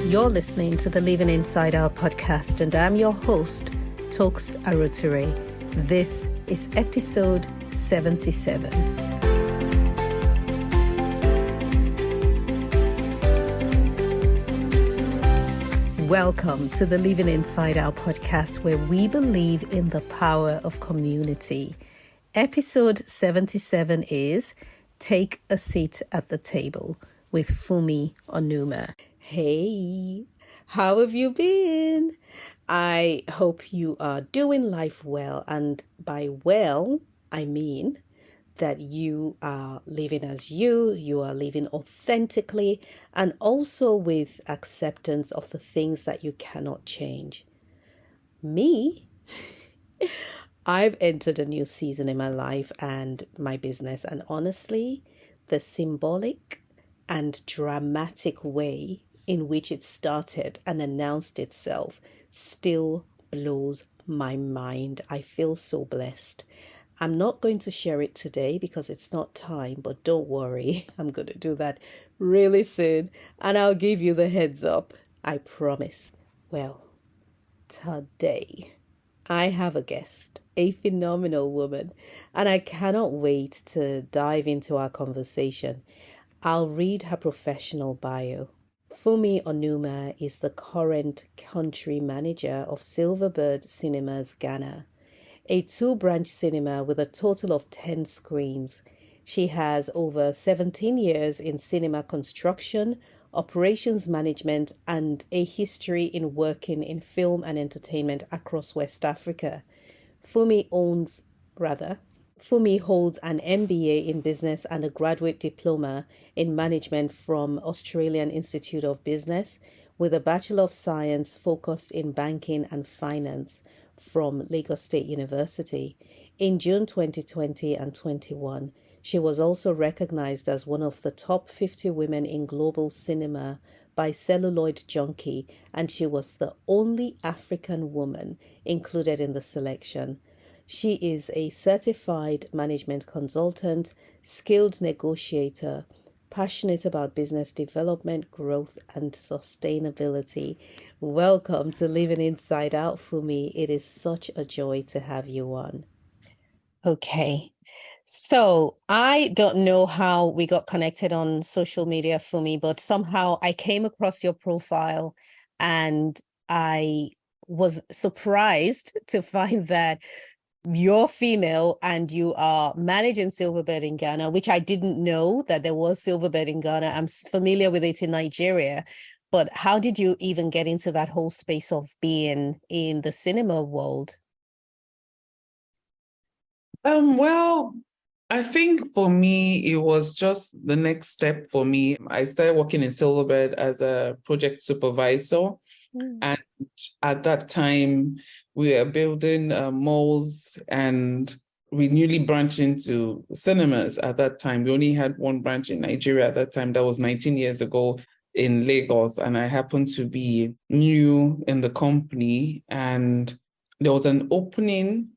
You're listening to the Living Inside Our podcast, and I'm your host, Toks Aroture. This is episode 77. Welcome to the Living Inside Our podcast, where we believe in the power of community. Episode 77 is Take a Seat at the Table with Funmi Onuma. Hey, how have you been? I hope you are doing life well, and by well, I mean that you are living as you are living authentically, and also with acceptance of the things that you cannot change. Me, I've entered a new season in my life and my business, and honestly, the symbolic and dramatic way in which it started and announced itself still blows my mind. I feel so blessed. I'm not going to share it today because it's not time, but don't worry, I'm going to do that really soon, and I'll give you the heads up, I promise. Well, today I have a guest, a phenomenal woman, and I cannot wait to dive into our conversation. I'll read her professional bio. Funmi Onuma is the current country manager of Silverbird Cinemas Ghana, a two-branch cinema with a total of 10 screens. She has over 17 years in cinema construction, operations management, and a history in working in film and entertainment across West Africa. Funmi holds an MBA in business and a graduate diploma in management from Australian Institute of Business, with a Bachelor of Science focused in banking and finance from Lagos State University. In June 2020 and 21, she was also recognized as one of the top 50 women in global cinema by Celluloid Junkie, and she was the only African woman included in the selection. She is a certified management consultant, skilled negotiator, passionate about business development, growth, and sustainability. Welcome to Living Inside Out, Funmi. It is such a joy to have you on. Okay. So I don't know how we got connected on social media, Funmi, but somehow I came across your profile and I was surprised to find that you're female and you are managing Silverbird in Ghana, which I didn't know that there was Silverbird in Ghana. I'm familiar with it in Nigeria, but how did you even get into that whole space of being in the cinema world? Well, I think for me, it was just the next step for me. I started working in Silverbird as a project supervisor. And at that time, we were building malls, and we newly branched into cinemas at that time. We only had one branch in Nigeria at that time. That was 19 years ago in Lagos. And I happened to be new in the company. And there was an opening.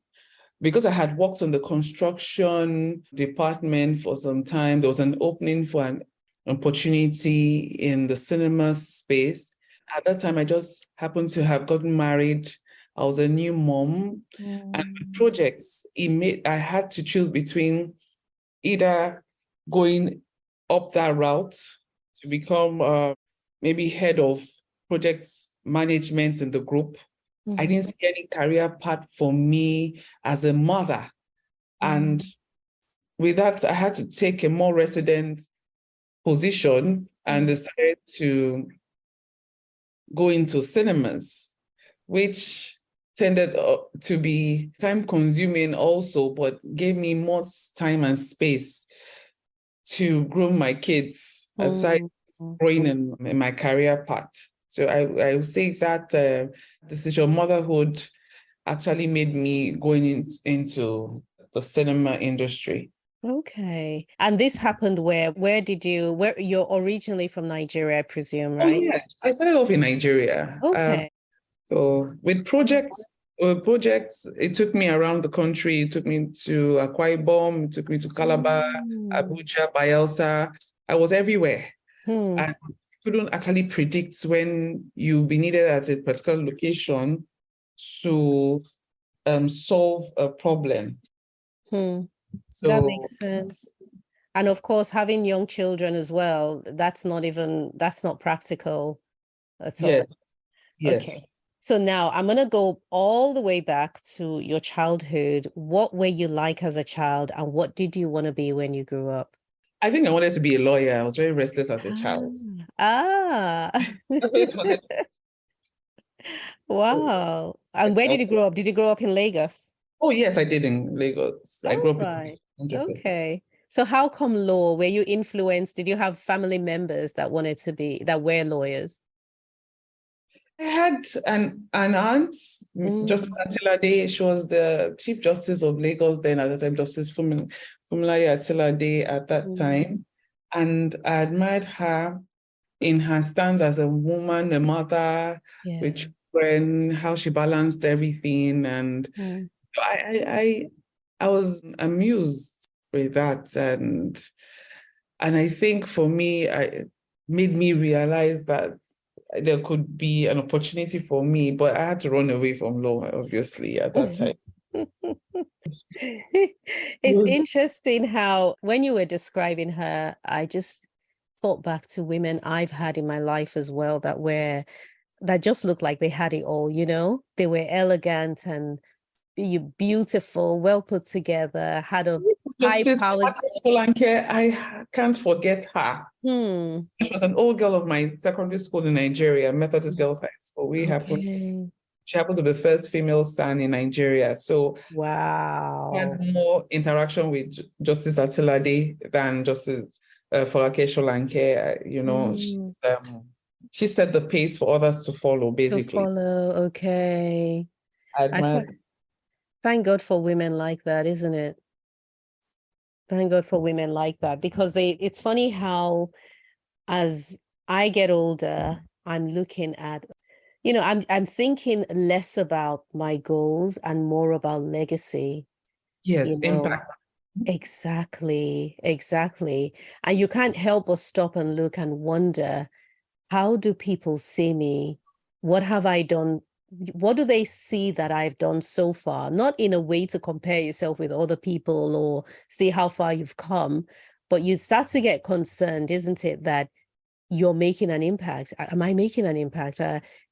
Because I had worked on the construction department for some time, there was an opening for an opportunity in the cinema space. At that time, I just happened to have gotten married. I was a new mom. And with projects, I had to choose between either going up that route to become maybe head of project management in the group. I didn't see any career path for me as a mother. And with that, I had to take a more resident position and decided to go into cinemas, which tended to be time-consuming also, but gave me more time and space to groom my kids aside growing in my career path. So I would say that decision, motherhood, actually made me going into the cinema industry. Okay. And this happened where you're originally from Nigeria, I presume, right? Oh, yes. I started off in Nigeria. Okay. So with projects, it took me around the country. It took me to Akwa Ibom, it took me to Calabar, Abuja, Bayelsa. I was everywhere. And couldn't actually predict when you'll be needed at a particular location to solve a problem. That So makes sense. And of course, having young children as well, that's not practical at all. yes, yes. Okay. So now I'm going to go all the way back to your childhood. What were you like as a child, and what did you want to be when you grew up? I think I wanted to be a lawyer. I was very restless as a child. Ah. I always wanted Wow. And where did myself. you grow up? Did you grow up in Lagos? Oh, yes, I did in Lagos. I All grew up in right. 100%. Okay. So how come law? Were you influenced? Did you have family members that were lawyers? I had an aunt, Justice Atilade. She was the Chief Justice of Lagos then at the time, Justice Funmi Atilade at that time. And I admired her in her stance as a woman, a mother, Yeah. with children, how she balanced everything. And I was amused with that. And I think for me, it made me realize that there could be an opportunity for me, but I had to run away from law, obviously, at that time. It's interesting how when you were describing her, I just thought back to women I've had in my life as well that just looked like they had it all, you know? They were elegant and beautiful, well put together, had a high-powered. Solanke, I can't forget her. Hmm. She was an old girl of my secondary school in Nigeria, Methodist Girls High School. She happened to be the first female son in Nigeria. So I Wow. had more interaction with Justice Atilade than Justice Folake Solanke. She set the pace for others to follow, To basically. follow, okay. I I admire. thank God for women like that, isn't it? Thank God for women like that, because it's funny how as I get older, I'm looking at, I'm thinking less about my goals and more about legacy, Yes, impact. Exactly, exactly. And you can't help but stop and look and wonder, how do people see me? What have I done? What do they see that I've done so far? Not in a way to compare yourself with other people or see how far you've come, but you start to get concerned, isn't it, that you're making an impact. Am I making an impact?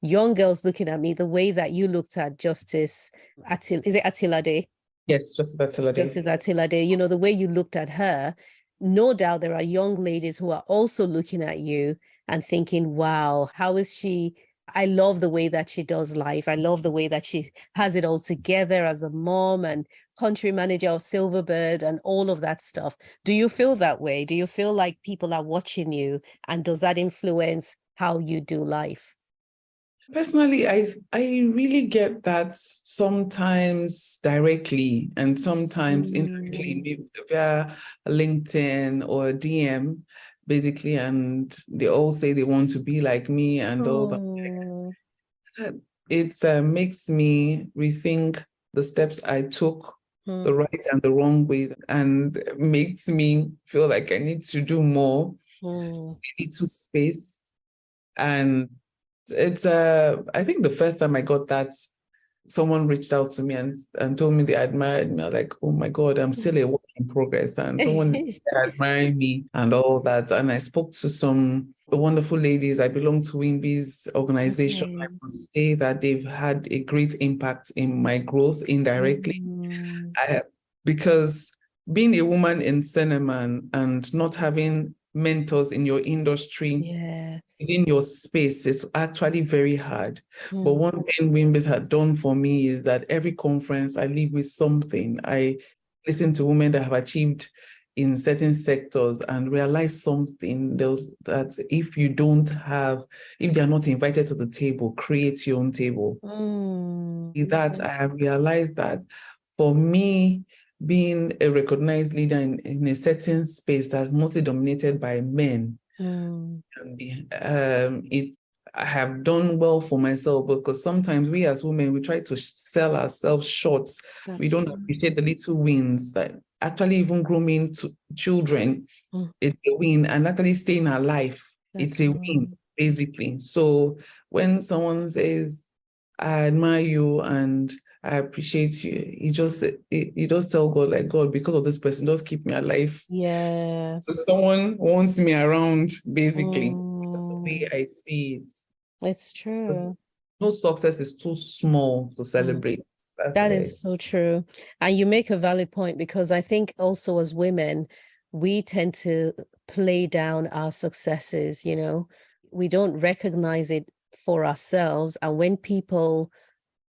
Young girls looking at me the way that you looked at Justice is it Atilade? Yes, Justice Atilade. Justice Atilade, the way you looked at her, no doubt there are young ladies who are also looking at you and thinking, wow, how is she? I love the way that she does life. I love the way that she has it all together as a mom and country manager of Silverbird and all of that stuff. Do you feel that way? Do you feel like people are watching you, and does that influence how you do life? Personally, I really get that sometimes directly and sometimes indirectly, maybe via LinkedIn or DM, basically, and they all say they want to be like me and all that. It makes me rethink the steps I took, the right and the wrong way, and makes me feel like I need to do more. I need to space. And it's I think the first time I got that, someone reached out to me and told me they admired me. I was like, oh my God, I'm still a work in progress. And someone admiring me and all that. And I spoke to some wonderful ladies. I belong to Wimby's organization. I must say that they've had a great impact in my growth indirectly. Because being a woman in cinema and not having mentors in your industry, within your space, is actually very hard. But one thing Wimbis had done for me is that every conference I leave with something. I listen to women that have achieved in certain sectors and realize something that if they are not invited to the table, create your own table. That I have realized that for me, being a recognized leader in a certain space that's mostly dominated by men, I have done well for myself, because sometimes we as women, we try to sell ourselves short. We don't appreciate the little wins, that actually even grooming to children, it's a win, and actually staying alive It's That's a right. win, basically. So when someone says, I admire you and I appreciate you, you just tell God, like, God, because of this person, just keep me alive. So Yes. someone wants me around, basically. That's the way Mm, I see it's it. true. No success is too small to Mm. celebrate. That's the That way. is so true. And you make a valid point because I think also as women, we tend to play down our successes, you know, we don't recognize it for ourselves. And when people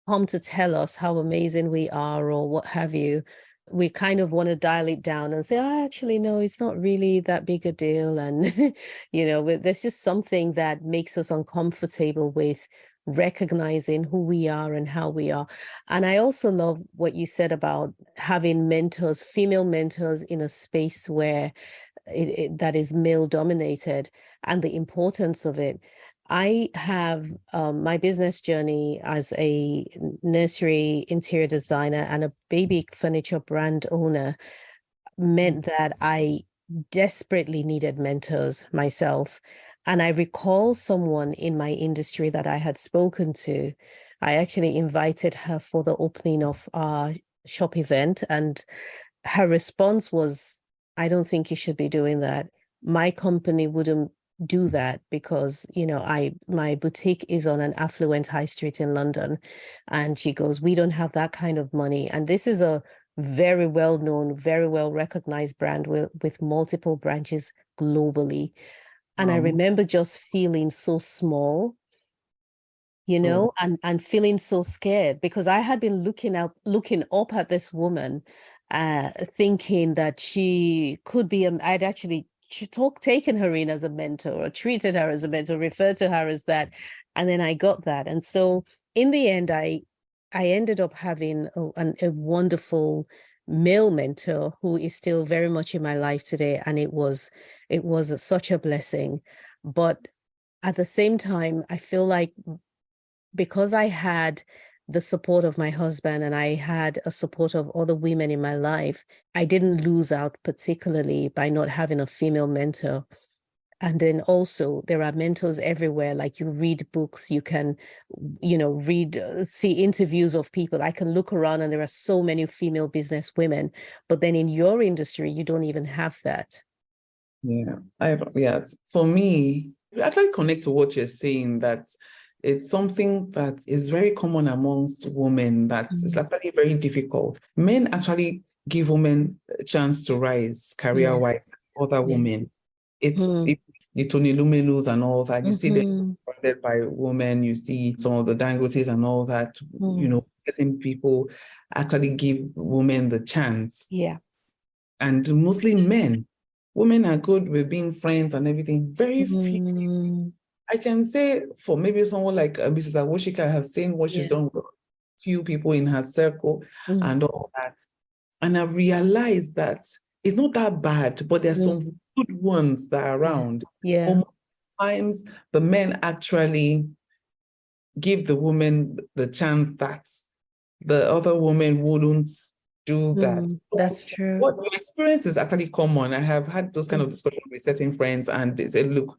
come to tell us how amazing we are or what have you, we kind of want to dial it down and say, oh, actually, no, it's not really that big a deal. And, there's just something that makes us uncomfortable with recognizing who we are and how we are. And I also love what you said about having mentors, female mentors in a space where that is male dominated and the importance of it. I have my business journey as a nursery interior designer and a baby furniture brand owner meant that I desperately needed mentors myself. And I recall someone in my industry that I had spoken to. I actually invited her for the opening of our shop event, and her response was, I don't think you should be doing that. My company wouldn't do that because, my boutique is on an affluent high street in London. And she goes, we don't have that kind of money. And this is a very well known, very well recognized brand with multiple branches globally. And I remember just feeling so small, So, and feeling so scared because I had been looking up at this woman, thinking that she could be, I'd actually taken her in as a mentor or treated her as a mentor, referred to her as that. And then I got that. And so in the end, I ended up having a wonderful male mentor who is still very much in my life today. And it was such a blessing. But at the same time, I feel like because I had the support of my husband and I had a support of other women in my life, I didn't lose out particularly by not having a female mentor. And then also there are mentors everywhere. Like you read books, you can, see interviews of people. I can look around and there are so many female business women, but then in your industry, you don't even have that. yeah, For me, I actually connect to what you're saying, that it's something that is very common amongst women, that it's Mm. actually very difficult. Men actually give women a chance to rise Yeah. career-wise, other Yeah. women. It's Mm. the Tony Lumelus and all that. You see them Mm-hmm. surrounded by women, you see some of the Dangotes and all that, Mm. certain people actually give women the chance. Yeah. And mostly men. Women are good with being friends and everything. Very few. Mm. I can say for maybe someone like Mrs. Awoshika, I have seen what she's Yeah. done with few people in her circle Mm. and all that. And I've realized that it's not that bad, but there's Mm. some good ones that are Yeah. around. Yeah. Almost times the men actually give the woman the chance that the other woman wouldn't do that. Mm. That's true. What the experience is actually common. I have had those kind Mm. of discussions with certain friends, and they say, look,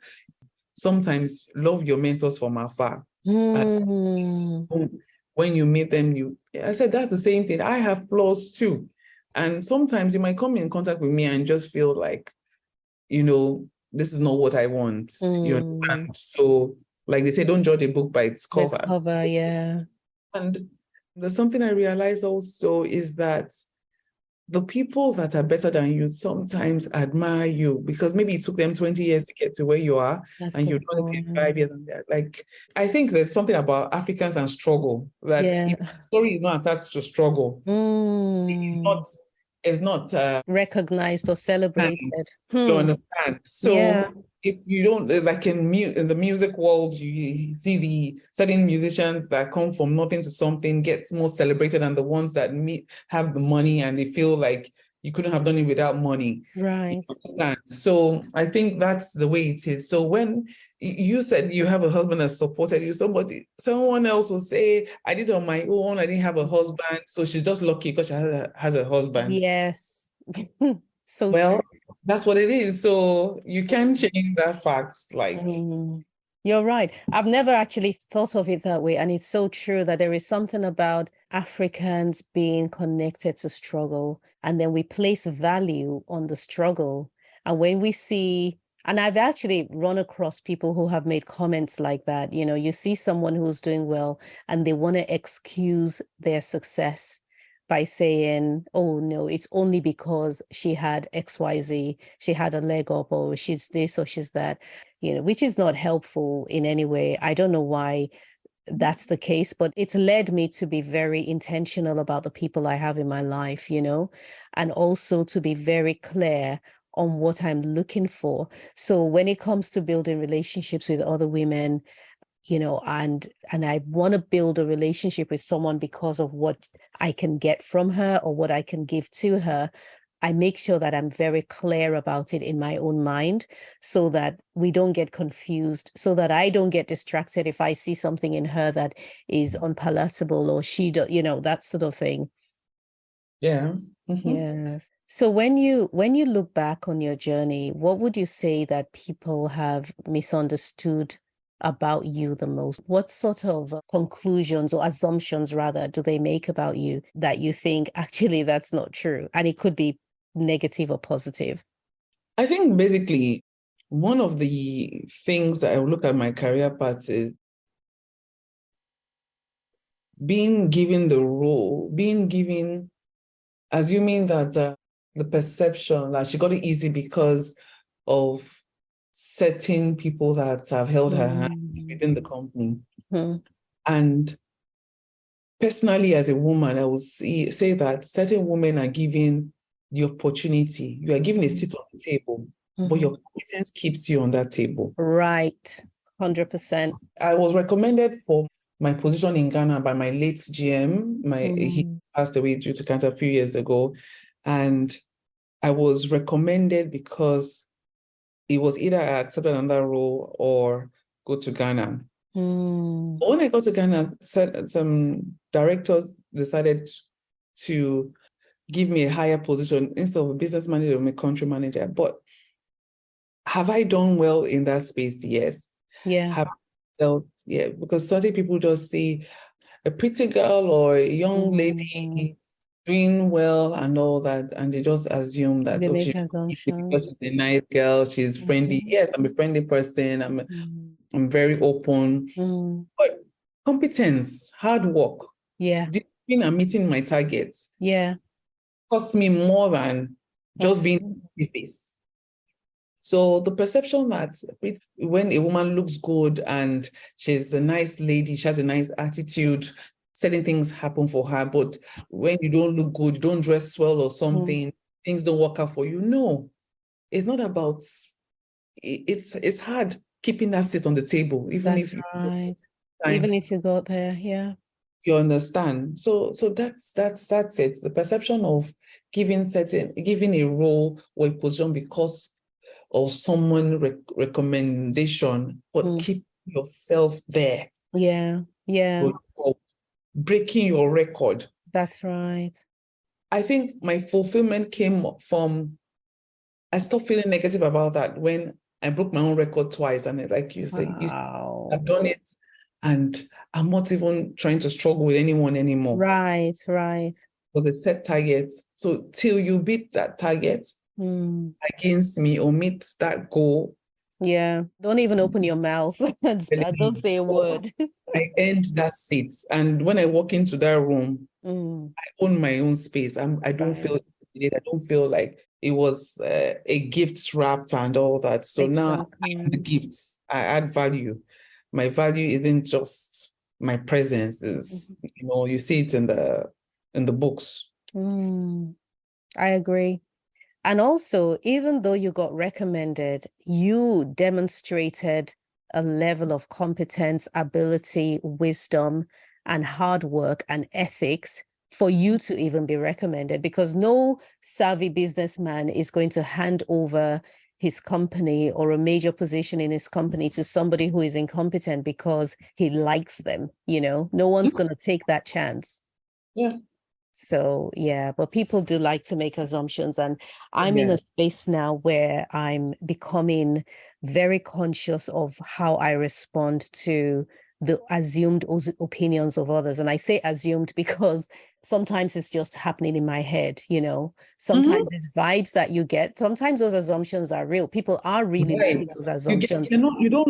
sometimes love your mentors from afar. And Mm. when you meet them, I said, that's the same thing. I have flaws too. And sometimes you might come in contact with me and just feel like, this is not what I want. You Mm. understand? So, like they say, don't judge a book by its Let's cover. cover, yeah. And there's something I realized also is that the people that are better than you sometimes admire you because maybe it took them 20 years to get to where you are That's and the you've done it in point. 5 years. And like, I think there's something about Africans and struggle that Yeah. if story is not attached to struggle, it's Mm. not, it's not Recognized or celebrated. hands. You Hmm. understand? So Yeah. if you don't like in the music world, you see the certain musicians that come from nothing to something gets more celebrated than the ones that have the money and they feel like you couldn't have done it without money. You Right. understand? So I think that's the way it is. So when you said you have a husband that supported you, someone else will say, I did it on my own, I didn't have a husband. So she's just lucky because she has a husband. Yes. So Well, true. That's what it is. So you can't change that fact. Like, You're right. I've never actually thought of it that way. And it's so true that there is something about Africans being connected to struggle. And then we place value on the struggle. And when we see, and I've actually run across people who have made comments like that. You know, you see someone who's doing well and they want to excuse their success by saying, oh, no, it's only because she had XYZ, she had a leg up, or she's this or she's that, you know, which is not helpful in any way. I don't know why that's the case, but it's led me to be very intentional about the people I have in my life, you know, and also to be very clear on what I'm looking for. So when it comes to building relationships with other women, you know, and I want to build a relationship with someone because of what I can get from her or what I can give to her, I make sure that I'm very clear about it in my own mind so that we don't get confused, so that I don't get distracted if I see something in her that is unpalatable or you know, that sort of thing. yeah. Yes. So when you look back on your journey, what would you say that people have misunderstood about you the most? What sort of conclusions or assumptions rather do they make about you that you think actually that's not true? And it could be negative or positive. I think basically one of the things that I look at my career path is being given the role, being given, assuming that the perception that she got it easy because of certain people that have held her hand within the company. And personally, as a woman, I would say that certain women are given the opportunity. You are given a seat on the table, but your competence keeps you on that table. Right. 100%. I was recommended for my position in Ghana by my late GM. He passed away due to cancer a few years ago. And I was recommended because it was either I accepted another role or go to Ghana. But when I got to Ghana, some directors decided to give me a higher position instead of a business manager, I'm a country manager. But have I done well in that space? Yes. Yeah. Have I felt, yeah, because certain people just see a pretty girl or a young lady doing well and all that, and they just assume that, They oh, make she's assumptions. because she's a nice girl, she's friendly. Yes, I'm a friendly person. I'm very open. But competence, hard work, Yeah. discipline and meeting my targets Yeah. cost me more than just being face. So the perception that when a woman looks good and she's a nice lady, she has a nice attitude, certain things happen for her. But when you don't look good, you don't dress well or something, things don't work out for you. No, it's not about, it's hard keeping that seat on the table, even That's if you right. time. Even if you got there, yeah. You understand? So that's it. The perception of giving a role or a position because of someone recommendation, but keep yourself there. Yeah. Yeah. Breaking your record. That's right. I think my fulfillment came from, I stopped feeling negative about that when I broke my own record twice. And like you say, I've done it and I'm not even trying to struggle with anyone anymore. Right, right. For the set targets. So till you beat that target against me or meet that goal. Yeah. Don't even open your mouth and start. Don't say a word. I earned that seat. And when I walk into that room, I own my own space. I don't feel intimidated. I don't feel like it was a gift wrapped and all that. So now I am the gifts. I add value. My value isn't just my presence. Is you see it in the books. I agree. And also, even though you got recommended, you demonstrated a level of competence, ability, wisdom, and hard work and ethics for you to even be recommended, because no savvy businessman is going to hand over his company or a major position in his company to somebody who is incompetent because he likes them. No one's going to take that chance. Yeah. So, yeah, but people do like to make assumptions. And I'm in a Yes. space now where I'm becoming very conscious of how I respond to the assumed opinions of others. And I say assumed because sometimes it's just happening in my head, you know. Mhm. Sometimes it's vibes that you get. Sometimes those assumptions are real. People are really making Vibes. those You get, assumptions.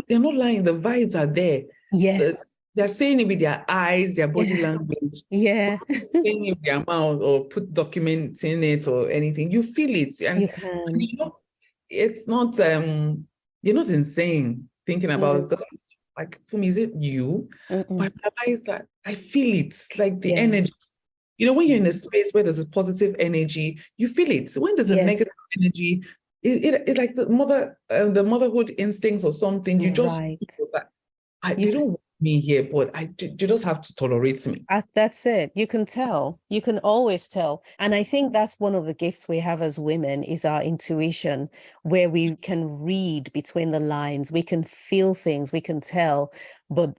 you're not lying. The vibes are there. Uh, Yes. they're saying it with their eyes, their body Yeah. language, Yeah. saying it with their mouth or put documents in it or anything. You feel it. You And can. you know, it's not you're not insane thinking about it, Mm, because like, Funmi, is it you? mm-mm. But I realize that I feel it, like the Yeah. energy. You know, when you're in a space where there's a positive energy, you feel it. When there's a Yes. negative energy, it's like the motherhood instincts or something. You just Right. feel that You they don't want me here, but you just have to tolerate me. That's it. You can tell. You can always tell. And I think that's one of the gifts we have as women is our intuition, where we can read between the lines, we can feel things, we can tell,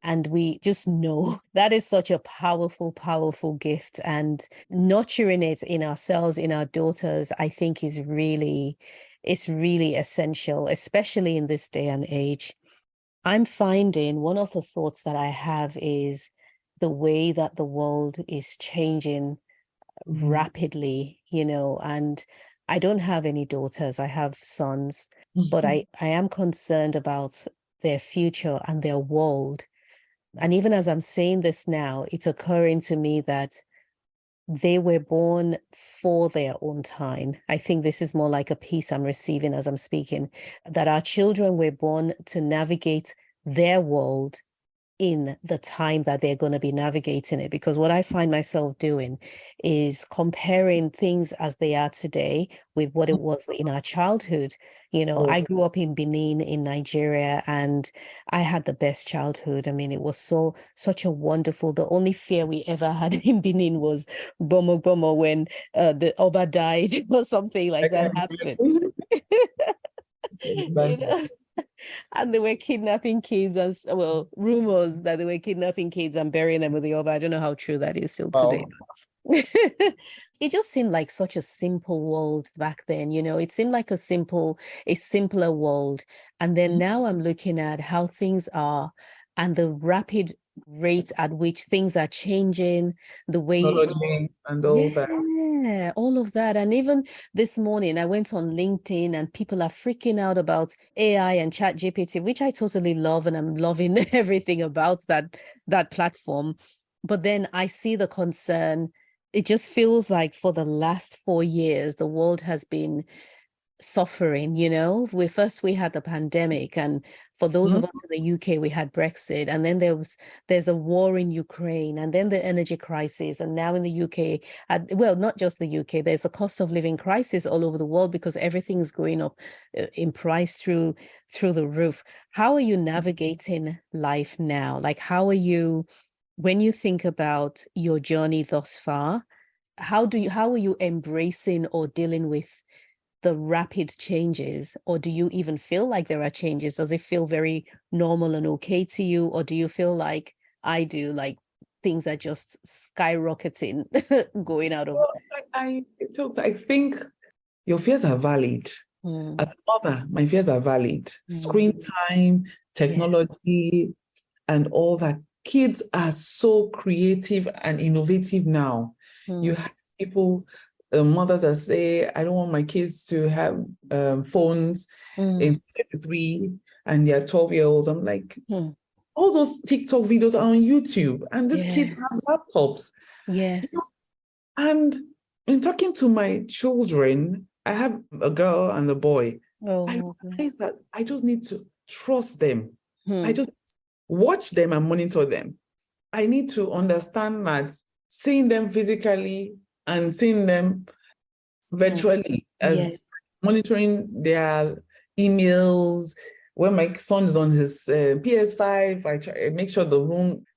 and we just know. That is such a powerful, powerful gift. And nurturing it in ourselves, in our daughters, I think it's really essential, especially in this day and age. I'm finding one of the thoughts that I have is the way that the world is changing Mhm. rapidly, you know, and I don't have any daughters, I have sons, but Mhm. I am concerned about their future and their world. And even as I'm saying this now, it's occurring to me that they were born for their own time. I think this is more like a piece I'm receiving as I'm speaking, that our children were born to navigate their world in the time that they're going to be navigating it. Because what I find myself doing is comparing things as they are today with what it was in our childhood. You know, Oh, I grew up in Benin in Nigeria and I had the best childhood. I mean, it was such a wonderful, the only fear we ever had in Benin was Bomo Bomo when the Oba died or something I like that can happened. imagine. You know, and they were kidnapping kids as well, rumors that they were kidnapping kids and burying them with the Oba. I don't know how true that is still today. Wow. It just seemed like such a simple world back then, you know. It seemed like a simpler world. And then now I'm looking at how things are and the rapid rate at which things are changing, the way Technology and all that. yeah, all of that. And even this morning, I went on LinkedIn and people are freaking out about AI and Chat GPT, which I totally love, and I'm loving everything about that platform. But then I see the concern. It just feels like for the last 4 years, the world has been suffering, you know. We had the pandemic, and for those Mhm. of us in the UK we had Brexit, and then there's a war in Ukraine, and then the energy crisis, and now in the UK, well, not just the UK, there's a cost of living crisis all over the world because everything's going up in price through the roof. How are you navigating life now? Like, how are you, when you think about your journey thus far, how are you embracing or dealing with the rapid changes, or do you even feel like there are changes? Does it feel very normal and okay to you, or do you feel like I do, like things are just skyrocketing, going out of Well, I think your fears are valid. mm, As a mother, my fears are valid. Screen mm, time, yes. technology, and all that. Kids are so creative and innovative now. You Mm, have people, mothers that say, I don't want my kids to have phones mm, in 33 and they're 12-year-olds. I'm like, mm, all those TikTok videos are on YouTube, and these kids have yes. laptops. Yes. And in talking to my children, I have a girl and a boy. I Oh, okay. realize that I just need to trust them. I Hmm. just watch them and monitor them. I need to understand that seeing them physically and seeing them Hmm. virtually, as Yes. monitoring their emails. When my son is on his PS5, I make sure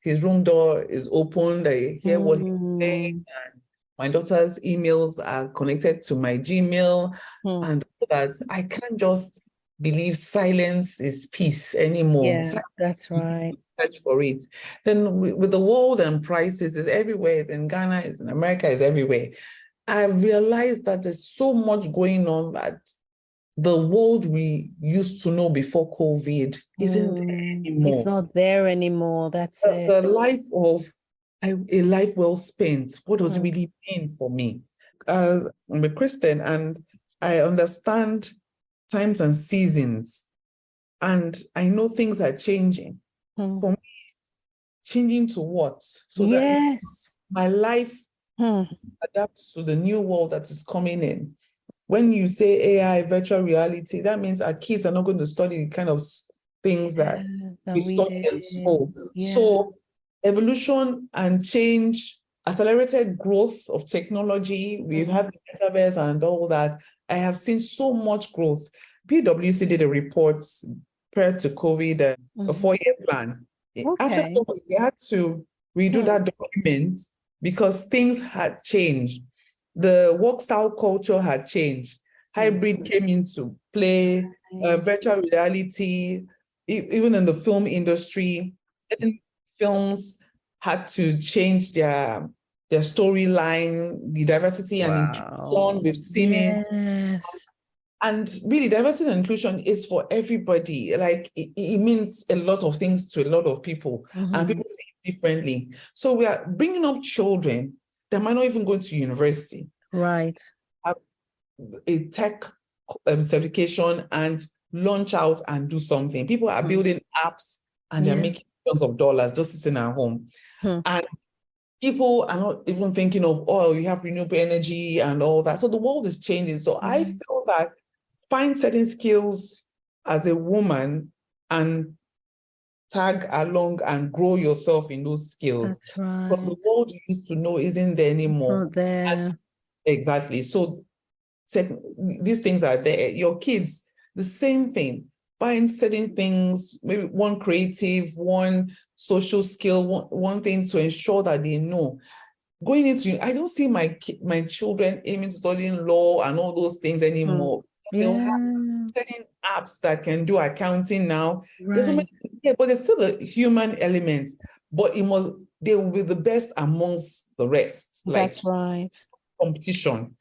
his room door is open. I hear what he's saying. Mm, My daughter's emails are connected to my Gmail, hmm. and that I can't just believe silence is peace anymore. Yeah, that's right. Search for it. Then with the world and prices is everywhere. In Ghana, is in America, is everywhere. I realized that there's so much going on that the world we used to know before COVID isn't there anymore. It's not there anymore. That's The it. life of a life well spent, what does it really mean for me? As I'm a Christian and I understand times and seasons, and I know things are changing. For me, changing to what? So that my life adapts to the new world that is coming in. When you say AI, virtual reality, that means our kids are not going to study the kind of things that we study in school. So evolution and change, accelerated growth of technology, we've had the metaverse and all that. I have seen so much growth. PwC did a report prior to COVID, a 4-year plan. After COVID, they had to redo that document because things had changed. The work style culture had changed. Hybrid came into play, virtual reality, even in the film industry, certain films had to change their storyline, the diversity and inclusion. We've seen it. And really, diversity and inclusion is for everybody. Like it means a lot of things to a lot of people, and people see it differently. So we are bringing up children that might not even go to university. Right. Have a tech certification and launch out and do something. People are building apps and they're making millions of dollars just sitting at home. And people are not even thinking of, oh, you have renewable energy and all that. So the world is changing. So I feel that find certain skills as a woman and tag along and grow yourself in those skills. That's right. But the world you used to know isn't there anymore. It's not there. And exactly. So these things are there. Your kids, the same thing. Find certain things, maybe one creative, one social skill, one thing to ensure that they know. Going into, I don't see my children aiming to studying law and all those things anymore. They'll have certain apps that can do accounting now. There's so many, but there's still a human element, but they will be the best amongst the rest. That's right. Competition,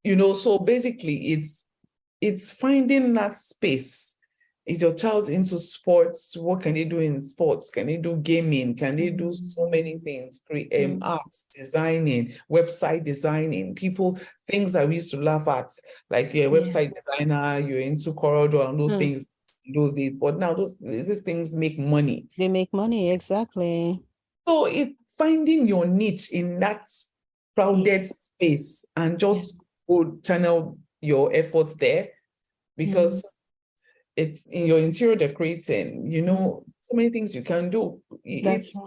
so basically it's finding that space. Is your child into sports? What can they do in sports? Can they do gaming? Can they do so many things? Arts, designing, website designing, things that we used to laugh at, like you're a website designer, you're into Corridor and those things those days. But now these things make money. They make money, exactly. So it's finding your niche in that crowded space and just go channel your efforts there, because it's in your interior decorating, so many things you can do. It's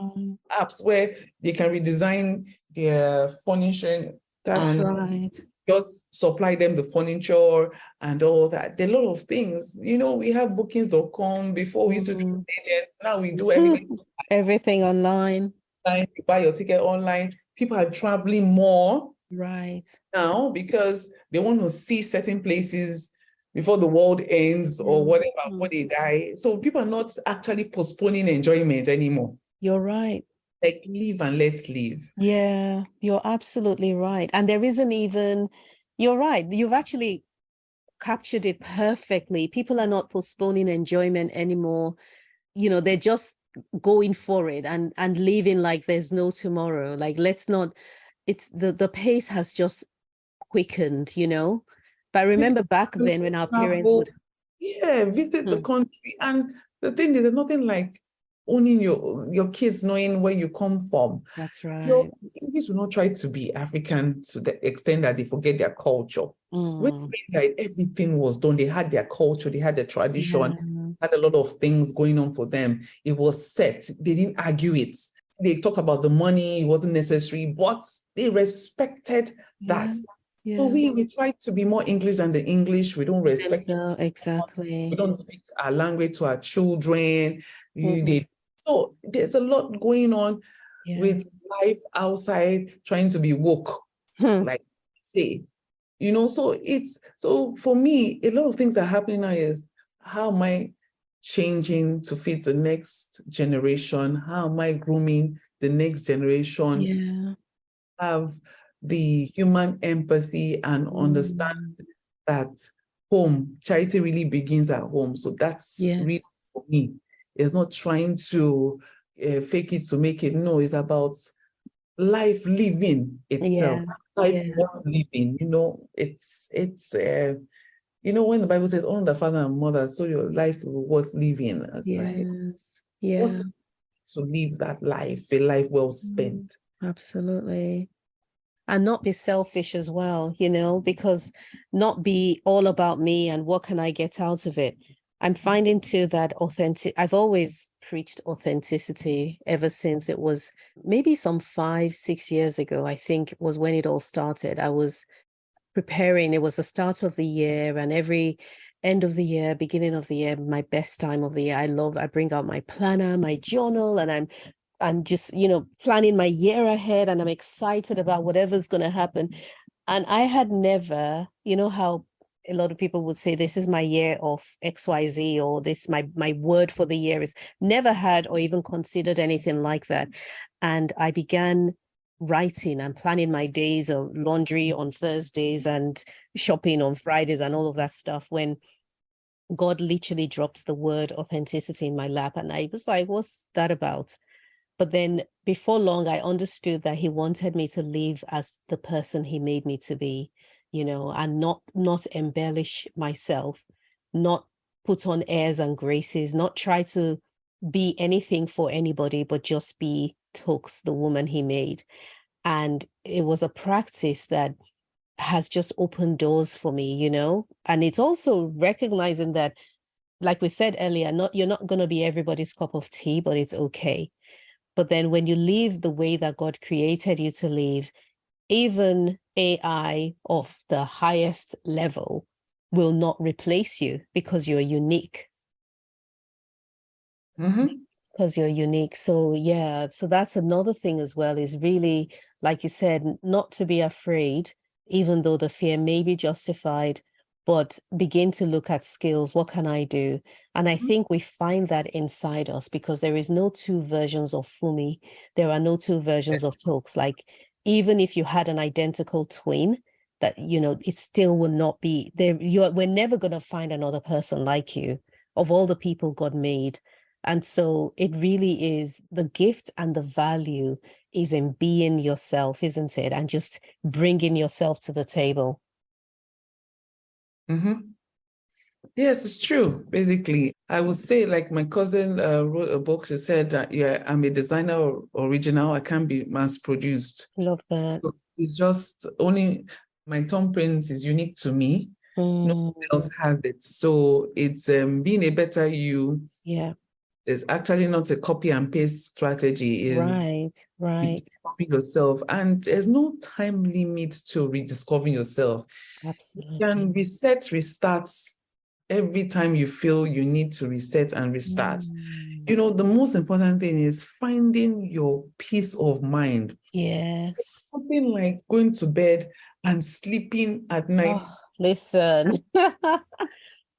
apps where they can redesign their furnishing. That's right. Just supply them the furniture and all that. There are a lot of things. We have bookings.com. Before we used to do agents. Now we do everything. Everything online. You buy your ticket online. People are traveling more now because they want to see certain places before the world ends or whatever, before they die. So people are not actually postponing enjoyment anymore. You're right. Like, live and let's live. Yeah, you're absolutely right. And there isn't even, you're right. You've actually captured it perfectly. People are not postponing enjoyment anymore. They're just going for it and living like there's no tomorrow. Like, let's not, it's the pace has just quickened, But I remember back then when our parents would visit the country, and the thing is, there's nothing like owning your kids, knowing where you come from. That's right. Kids will not try to be African to the extent that they forget their culture. When they died, everything was done. They had their culture, they had their tradition, had a lot of things going on for them. It was set. They didn't argue it. They talked about the money, it wasn't necessary, but they respected that. Yeah. So we try to be more English than the English. We don't respect. Exactly. We don't speak our language to our children. So there's a lot going on with life outside, trying to be woke, like say, so for me, a lot of things are happening now is how am I changing to fit the next generation? How am I grooming the next generation? Yeah. Have the human empathy and understand that charity really begins at home. So that's really Yes. for me. It's not trying to fake it to make it. No, it's about life living itself, Yeah. life Yeah. worth living. It's when the Bible says honor the father and mother, so your life will be worth living. It's like, Yes. what Yeah. to live that life, a life well Mm, spent. absolutely. And not be selfish as well, because not be all about me and what can I get out of it. I'm finding too that I've always preached authenticity ever since it was maybe some 5, 6 years ago, I think was when it all started. I was preparing, it was the start of the year, and every end of the year, beginning of the year, my best time of the year. I bring out my planner, my journal, and I'm just, planning my year ahead, and I'm excited about whatever's going to happen. And I had never, how a lot of people would say, this is my year of XYZ, or this, my word for the year is, never had or even considered anything like that. And I began writing and planning my days of laundry on Thursdays and shopping on Fridays and all of that stuff, when God literally dropped the word authenticity in my lap. And I was like, what's that about? But then before long, I understood that he wanted me to live as the person he made me to be, and not embellish myself, not put on airs and graces, not try to be anything for anybody, but just be Tokes, the woman he made. And it was a practice that has just opened doors for me, and it's also recognizing that, like we said earlier, you're not going to be everybody's cup of tea, but it's okay. But then when you live the way that God created you to live, even AI of the highest level will not replace you, because you're unique. Mm-hmm. Because you're unique. So yeah, so that's another thing as well, is really, like you said, not to be afraid, even though the fear may be justified, but begin to look at skills. What can I do? And I think we find that inside us, because there is no two versions of Funmi. There are no two versions of Tokes. Like, even if you had an identical twin, that, it still will not be there. We're never going to find another person like you, of all the people God made. And so it really is, the gift and the value is in being yourself, isn't it? And just bringing yourself to the table. Mm-hmm. Yes, it's true. Basically, I would say, like my cousin wrote a book. She said that, yeah, I'm a designer original. I can't be mass produced. Love that. So it's just only my thumbprint is unique to me. No one else has it. So it's being a better you. Yeah. Is actually not a copy and paste strategy. Is Right. discovering yourself, and there's no time limit to rediscovering yourself. Absolutely. You can restart every time you feel you need to reset and restart. The most important thing is finding your peace of mind. Yes. Something like going to bed and sleeping at night. Listen,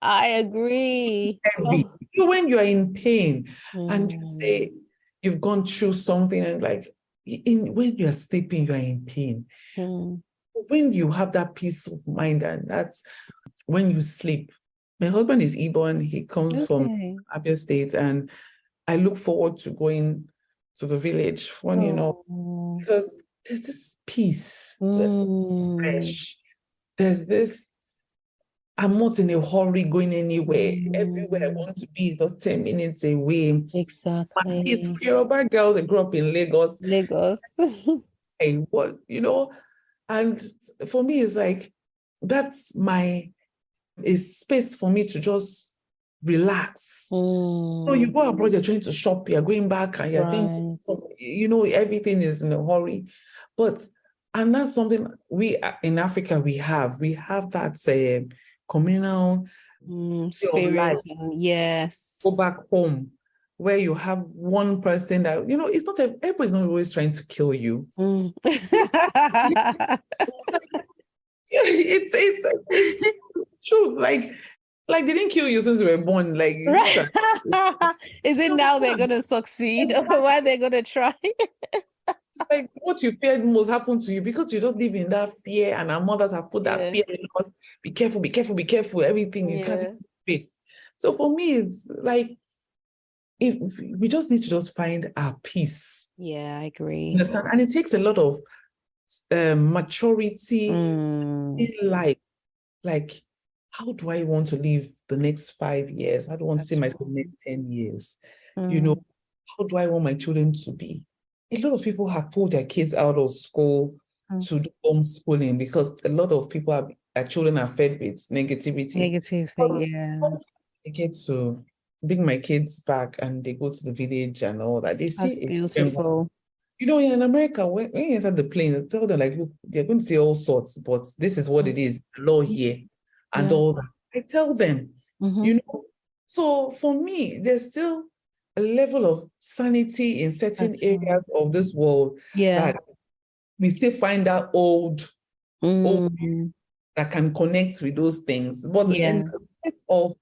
I agree. Heavy. When you are in pain and you say you've gone through something, and like when you are sleeping, you are in pain. When you have that peace of mind, and that's when you sleep. My husband is Ibon. He comes from Abia State, and I look forward to going to the village because there's this peace, fresh. There's this, I'm not in a hurry going anywhere. Everywhere I want to be is just 10 minutes away. Exactly. He's a Yoruba girl that grew up in Lagos. Hey, and for me, it's like, that's a space for me to just relax. So you go abroad, you're trying to shop, you're going back, and you're thinking, everything is in a hurry. And that's something we in Africa, we have that communal spirit. Yes. Go back home where you have one person that, it's not, everybody's not always trying to kill you. It's true. Like, Like, they didn't kill you since you were born. Like, Right. Is it now they're going to succeed or why they're going to try? it's like what you feared most happened to you because you just live in that fear, and our mothers have put that Yeah. fear in us. Be careful, be careful, be careful. Everything you can't Yeah. face. So for me, it's like if we just need to just find our peace. Yeah, I agree. Understand? And it takes a lot of maturity in life. Like, how do I want to live the next 5 years? How do I want to see myself next 10 years? You know, how do I want my children to be? A lot of people have pulled their kids out of school to do homeschooling because a lot of people our children are fed with negativity. Negative thing, yeah. I get to bring my kids back and they go to the village and all that. They see That's beautiful. you know, in America, when you enter the plane, they tell them, like, look, you're going to see all sorts, but this is what it is, law here, and all that. I tell them, you know, so for me, there's still a level of sanity in certain areas of this world that we still find that old that can connect with those things. But in the case of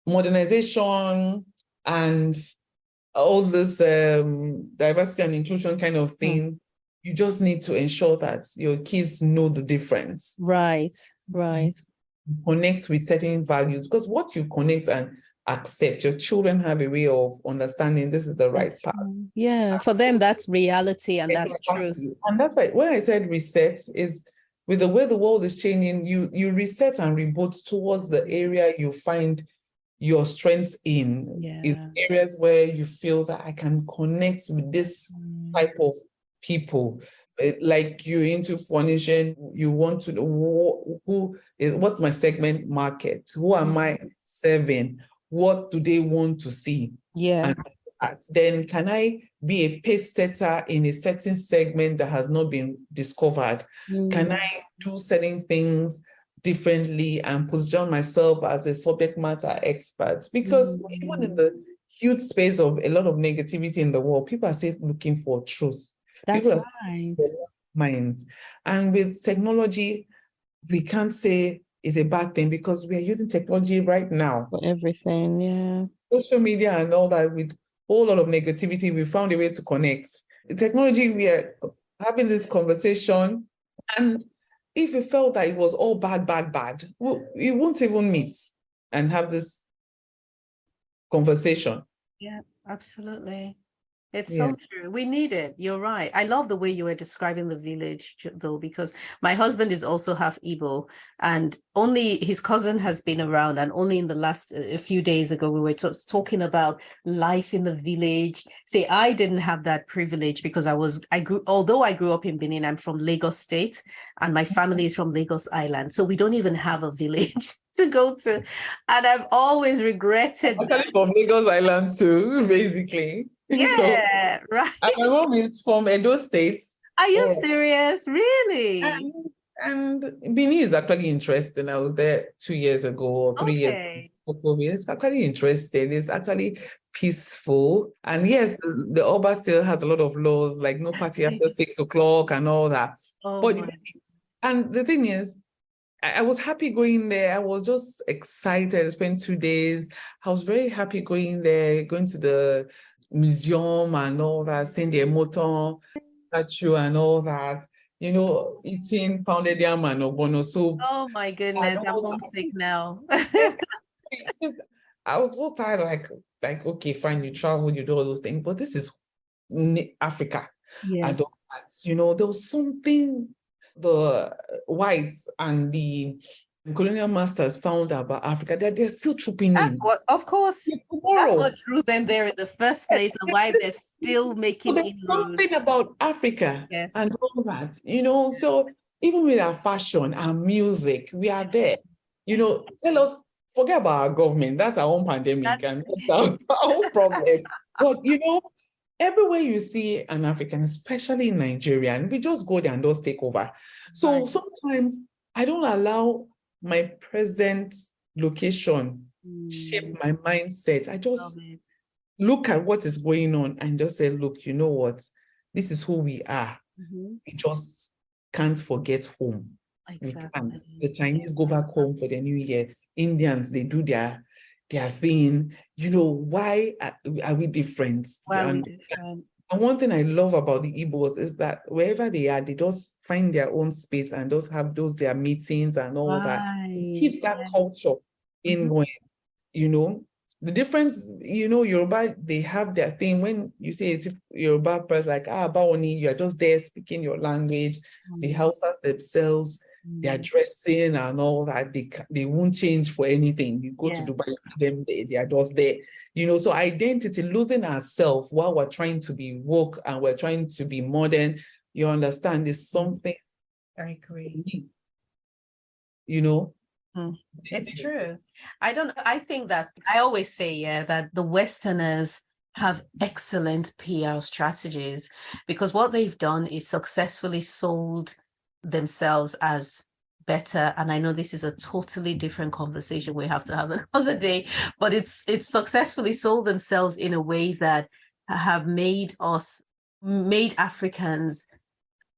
modernization and all this diversity and inclusion kind of thing, you just need to ensure that your kids know the difference. Right. Connect with certain values, because what you connect and accept, your children have a way of understanding this is the right path. Yeah, for them, that's reality and that's truth. And that's why when I said reset is with the way the world is changing, you reset and reboot towards the area you find your strengths in areas where you feel that I can connect with this type of people. Like you're into furnishing, you want to know what's my segment market? Who am I serving? What do they want to see? Yeah. And then can I be a pace setter in a certain segment that has not been discovered? Can I do certain things differently and position myself as a subject matter expert? Because even in the huge space of a lot of negativity in the world, people are still looking for truth. That's people right. Minds. And with technology, we can't say it's a bad thing because we are using technology right now for everything. Yeah. Social media and all that, with a whole lot of negativity, we found a way to connect. The technology, we are having this conversation, and if we felt that it was all bad, we won't even meet and have this conversation. Yeah, absolutely. It's so true. We need it. You're right. I love the way you were describing the village, though, because my husband is also half Igbo, and only his cousin has been around. And only in the last a few days ago, we were talking about life in the village. See, I didn't have that privilege because although I grew up in Benin, I'm from Lagos State, and my family is from Lagos Island. So we don't even have a village to go to. And I've always regretted that. From Lagos Island too, basically. Yeah, so, right. And my mom is from Edo State. Are you serious? Really? And Benin is actually interesting. I was there 2 years ago or 3 years ago. It's actually interesting. It's actually peaceful. And yes, the Oba still has a lot of laws, like no party after 6 o'clock and all that. And the thing is, I was happy going there. I was just excited. I spent 2 days. I was very happy going there, going to the museum and all that, seeing the Emoton statue and all that, eating pounded yam and ogbono soup. Oh my goodness, I'm homesick now. I was so tired, like, okay, fine, you travel, you do all those things, but this is Africa. Yes. I don't, there was something the whites and the colonial masters found about Africa that they're still trooping in. Of course. That's what drew them there in the first place, and why they're still making inroads. There's something about Africa and all that, so even with our fashion, our music, we are there. Tell us, forget about our government, that's our own pandemic and that's our own problem. But everywhere you see an African, especially in Nigeria, and we just go there and just take over. So sometimes I don't allow my present location shape my mindset. I just look at what is going on and just say, look, you know what? This is who we are. We just can't forget home. Exactly. We can't. The Chinese go back home for the new year. Indians, they do their thing. Why are we different? Why are we different? And one thing I love about the Igbos is that wherever they are, they just find their own space and just have their meetings and all that. It keeps that culture in going, The difference, Yoruba, they have their thing. When you say it's Yoruba person, like, Bawoni, you're just there speaking your language. The Hausas themselves, their dressing and all that, they won't change for anything. You go to Dubai, you see them, they are just there. So identity, losing ourselves while we're trying to be woke and we're trying to be modern, you understand, is something. I agree. It's true. I think that I always say, that the Westerners have excellent PR strategies, because what they've done is successfully sold themselves as better. And I know this is a totally different conversation we have to have another day, but it's successfully sold themselves in a way that have made Africans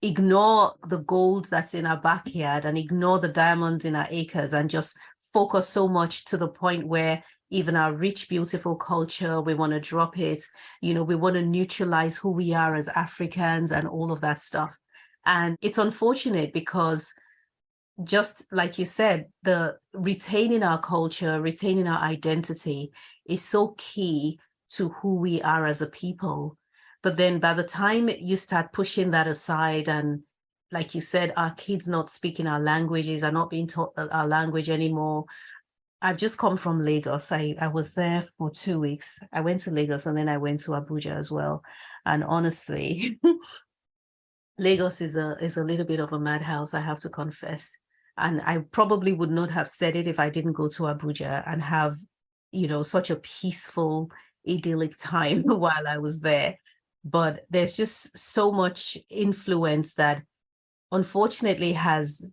ignore the gold that's in our backyard and ignore the diamonds in our acres and just focus so much to the point where even our rich, beautiful culture, we want to drop it. We want to neutralize who we are as Africans and all of that stuff. And it's unfortunate because, just like you said, the retaining our culture, retaining our identity is so key to who we are as a people. But then by the time you start pushing that aside, and like you said, our kids not speaking our languages, are not being taught our language anymore. I've just come from Lagos. I was there for 2 weeks. I went to Lagos and then I went to Abuja as well. And honestly, Lagos is a little bit of a madhouse, I have to confess. And I probably would not have said it if I didn't go to Abuja and have, such a peaceful, idyllic time while I was there. But there's just so much influence that unfortunately has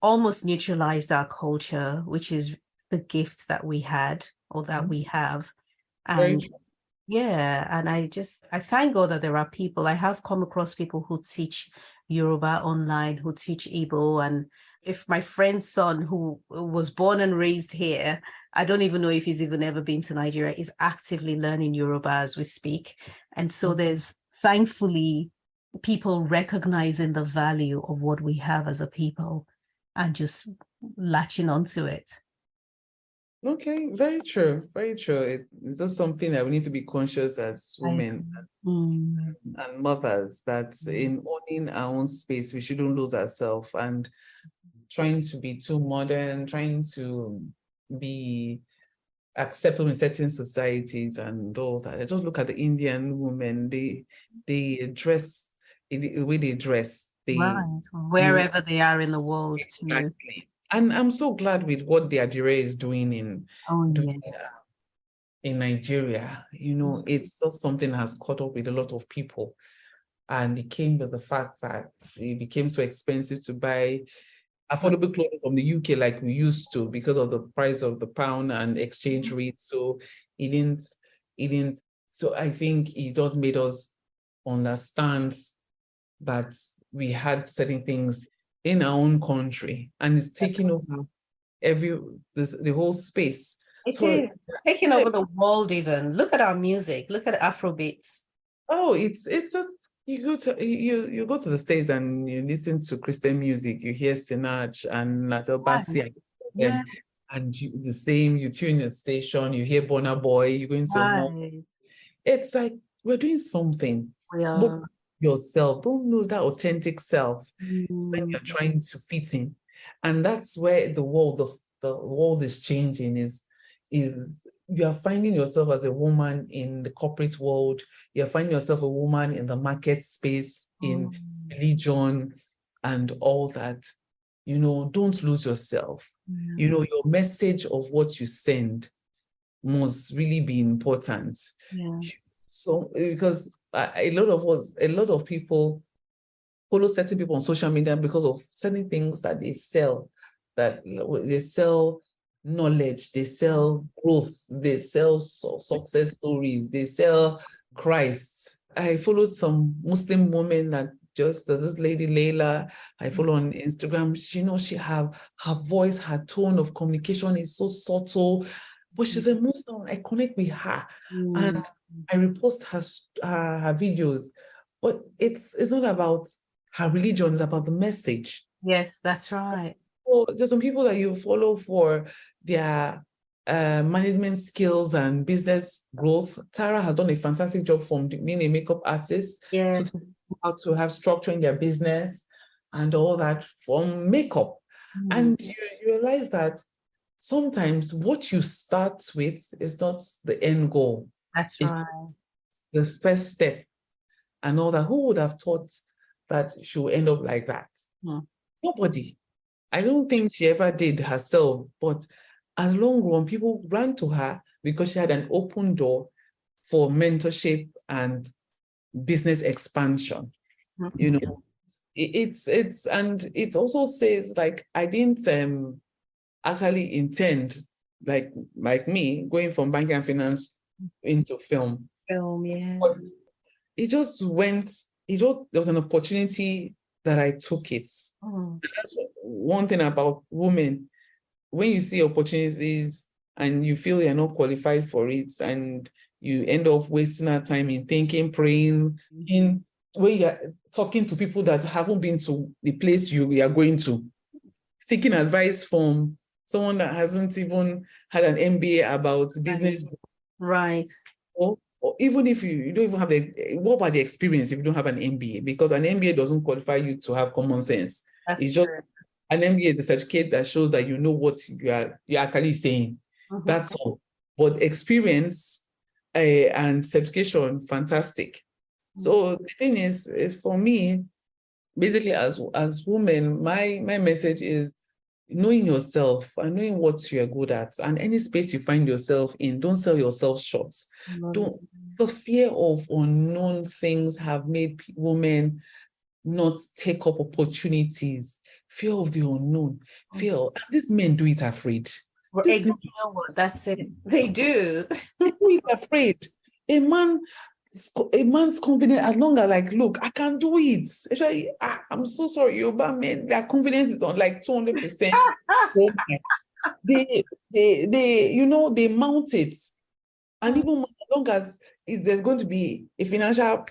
almost neutralized our culture, which is the gift that we had or that we have. And and I thank God that there are people. I have come across people who teach Yoruba online, who teach Igbo. And if my friend's son, who was born and raised here, I don't even know if he's even ever been to Nigeria, is actively learning Yoruba as we speak. And so there's thankfully people recognizing the value of what we have as a people and just latching onto it. Okay, very true, very true. It's just something that we need to be conscious as women and mothers, that in owning our own space, we shouldn't lose ourselves and trying to be too modern, trying to be acceptable in certain societies and all that. I just look at the Indian women, they dress the way they dress. Wherever they are in the world. Exactly. And I'm so glad with what the Adire is doing in Nigeria. It's just something that has caught up with a lot of people. And it came with the fact that it became so expensive to buy affordable clothing from the UK like we used to because of the price of the pound and exchange rate. So it didn't. So I think it just made us understand that we had certain things in our own country, and it's taking over the whole space. It's taking over the world. Even look at our music. Look at Afrobeats. Oh, it's just you go to the States and you listen to Christian music. You hear Sinach and Natal Bassi, and the same. You tune your station. You hear Burna Boy. You go into more. It's like we're doing something. But yourself, don't lose that authentic self when you're trying to fit in, and that's where the world is changing. Is you are finding yourself as a woman in the corporate world. You're finding yourself a woman in the market space, in religion, and all that. Don't lose yourself. Your message of what you send must really be important. So because a lot of people follow certain people on social media because of certain things that they sell, knowledge, they sell growth, they sell success stories, they sell Christ. I followed some Muslim women that just this lady Layla I follow on Instagram. Her voice, her tone of communication is so subtle, but she's emotional. I connect with her, and I repost her videos. But it's not about her religion; it's about the message. Yes, that's right. So there's some people that you follow for their management skills and business growth. Tara has done a fantastic job from being a makeup artist to how to have structure in their business and all that from makeup. And you realize that sometimes what you start with is not the end goal. That's it's right. the first step and all that. Who would have thought that she would end up like that? Nobody. I don't think she ever did herself, but at the long run, people ran to her because she had an open door for mentorship and business expansion. And it also says, like, I didn't actually intend, like me, going from banking and finance into film. But it just went, there was an opportunity that I took it. That's one thing about women. When you see opportunities and you feel you're not qualified for it, and you end up wasting our time in thinking, praying, when you're talking to people that haven't been to the place you are going to, seeking advice from someone that hasn't even had an MBA about business. Right. Or even if you don't even have what about the experience if you don't have an MBA? Because an MBA doesn't qualify you to have common sense. It's just an MBA is a certificate that shows that you know what you're actually saying. That's all. But experience and certification, fantastic. So the thing is, for me, basically as women, my message is knowing yourself and knowing what you're good at, and any space you find yourself in, don't sell yourself short. Because fear of unknown things have made women not take up opportunities. Fear of the unknown. These men do it afraid. You know what? That's it. They do. They do it afraid. A man's confident as long as, like, look, I can do it. Actually, I'm so sorry, Yoruba men, their confidence is on like 200%. they mount it. And even as long as there's going to be a financial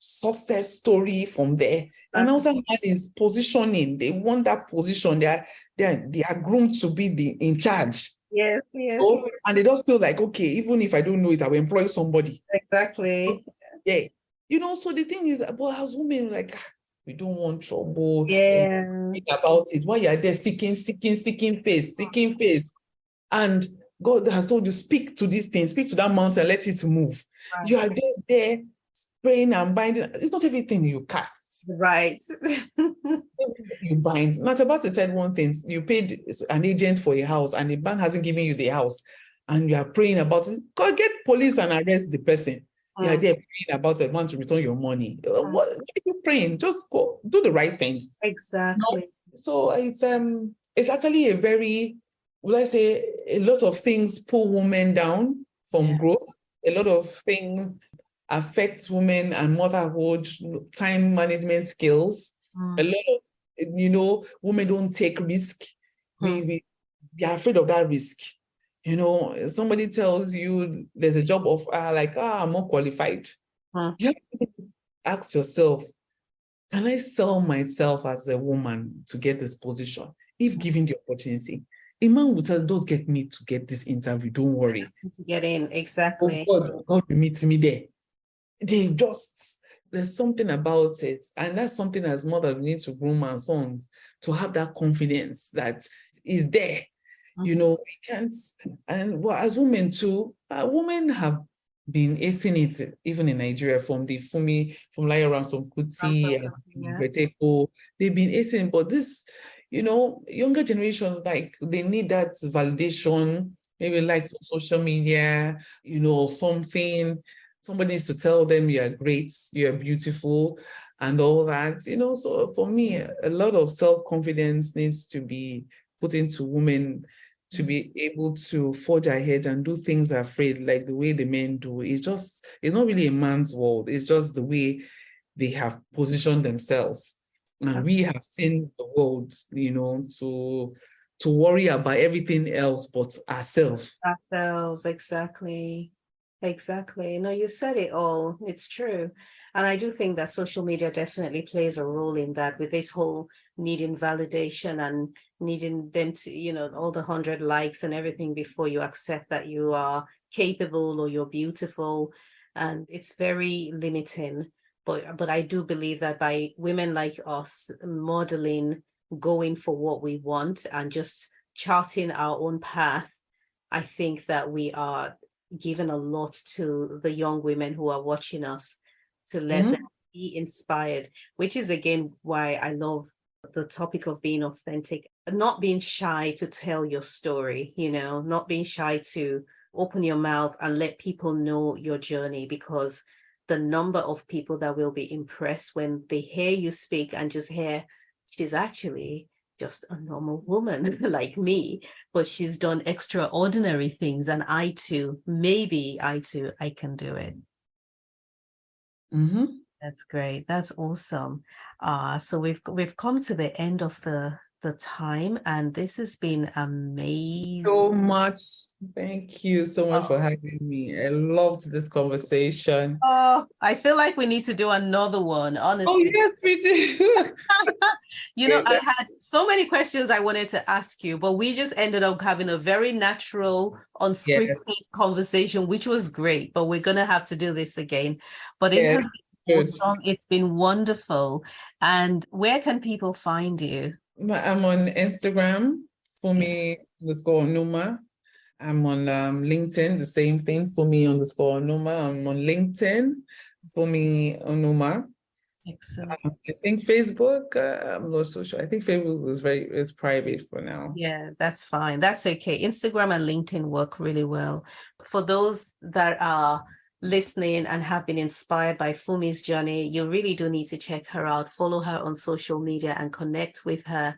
success story from there, and also man is positioning. They want that position. They are groomed to be in charge. Yes. So, and they just feel like, okay, even if I don't know it, I will employ somebody. Exactly. Yeah. So the thing is, well, as women, like, we don't want trouble. Think about it. While you're there seeking face. And God has told you, speak to these things, speak to that mountain, let it move. Right. You are just there spraying and binding. It's not everything you cast. Right. You bind. Natabasi said one thing: you paid an agent for a house and the bank hasn't given you the house, and you are praying about it. Go get police and arrest the person. You are there praying about it, want to return your money. What are you praying? Just go do the right thing. Exactly. So it's actually a very, will I say, a lot of things pull women down from growth. A lot of things affect women and motherhood, time management skills. A lot of, women don't take risk. We are afraid of that risk. Somebody tells you there's a job offer, I'm not qualified. You have to ask yourself, can I sell myself as a woman to get this position? If given the opportunity, a man will tell, just get me to get this interview. Don't worry. To get in, exactly. God will meet me there. There's something about it. And that's something as mothers we need to groom our sons to have that confidence that is there. We can't, and as women too, women have been acing it even in Nigeria, from Layo Ramson Kuti and Beteko. They've been acing, but this, younger generations, like, they need that validation, maybe like social media, something. Somebody needs to tell them you're great, you're beautiful, and all that. So for me, a lot of self-confidence needs to be put into women to be able to forge ahead and do things afraid, like the way the men do. It's not really a man's world. It's just the way they have positioned themselves. And we have seen the world, to worry about everything else but ourselves. Ourselves, exactly. Exactly. No, you said it all. It's true. And I do think that social media definitely plays a role in that, with this whole needing validation and needing them to, all the 100 likes and everything before you accept that you are capable or you're beautiful. And it's very limiting. But I do believe that by women like us modeling, going for what we want and just charting our own path, I think that we are giving a lot to the young women who are watching us, to let them be inspired, which is again why I love the topic of being authentic, not being shy to tell your story, not being shy to open your mouth and let people know your journey, because the number of people that will be impressed when they hear you speak and just hear she's actually just a normal woman like me, but she's done extraordinary things, and I too I can do it. Mm-hmm. That's great. That's awesome. So we've come to the end of the time, and this has been amazing. So much. Thank you so much for having me. I loved this conversation. Oh, I feel like we need to do another one, honestly. Oh, yes, we do. I had so many questions I wanted to ask you, but we just ended up having a very natural, unscripted conversation, which was great. But we're going to have to do this again. But it has been awesome. It's been wonderful. And where can people find you? I'm on Instagram, Funmi Onuma. I'm on LinkedIn, the same thing, Funmi Onuma. I'm on LinkedIn, Funmi Onuma. Excellent. I think Facebook, I'm not so sure. I think Facebook is private for now. Yeah, that's fine. That's okay. Instagram and LinkedIn work really well. For those that are listening and have been inspired by Funmi's journey, you really do need to check her out, follow her on social media and connect with her.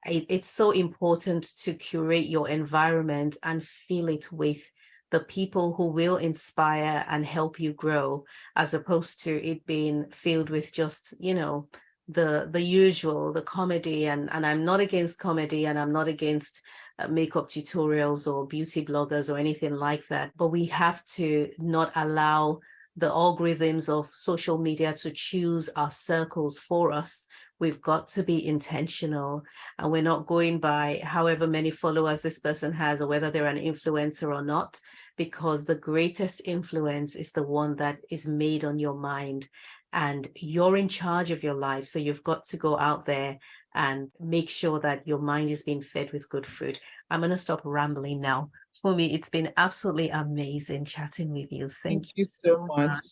It's so important to curate your environment and fill it with the people who will inspire and help you grow, as opposed to it being filled with just, the usual, the comedy. And I'm not against comedy, and I'm not against makeup tutorials or beauty bloggers or anything like that. But we have to not allow the algorithms of social media to choose our circles for us. We've got to be intentional, and we're not going by however many followers this person has or whether they're an influencer or not, because the greatest influence is the one that is made on your mind, and you're in charge of your life. So you've got to go out there and make sure that your mind is being fed with good food. I'm going to stop rambling now. Funmi, it's been absolutely amazing chatting with you. Thank you so much.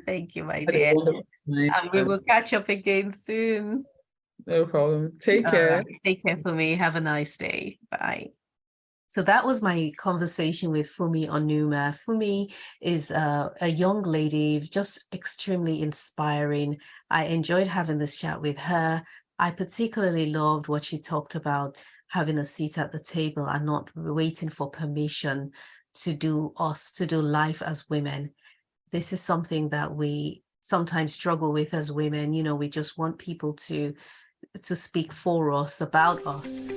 Thank you, my dear. And we will catch up again soon. No problem. Take care. Take care, Funmi. Have a nice day. Bye. So that was my conversation with Funmi Onuma. Funmi is a young lady, just extremely inspiring. I enjoyed having this chat with her. I particularly loved what she talked about, having a seat at the table and not waiting for permission to do life as women. This is something that we sometimes struggle with as women. We just want people to speak for us, about us.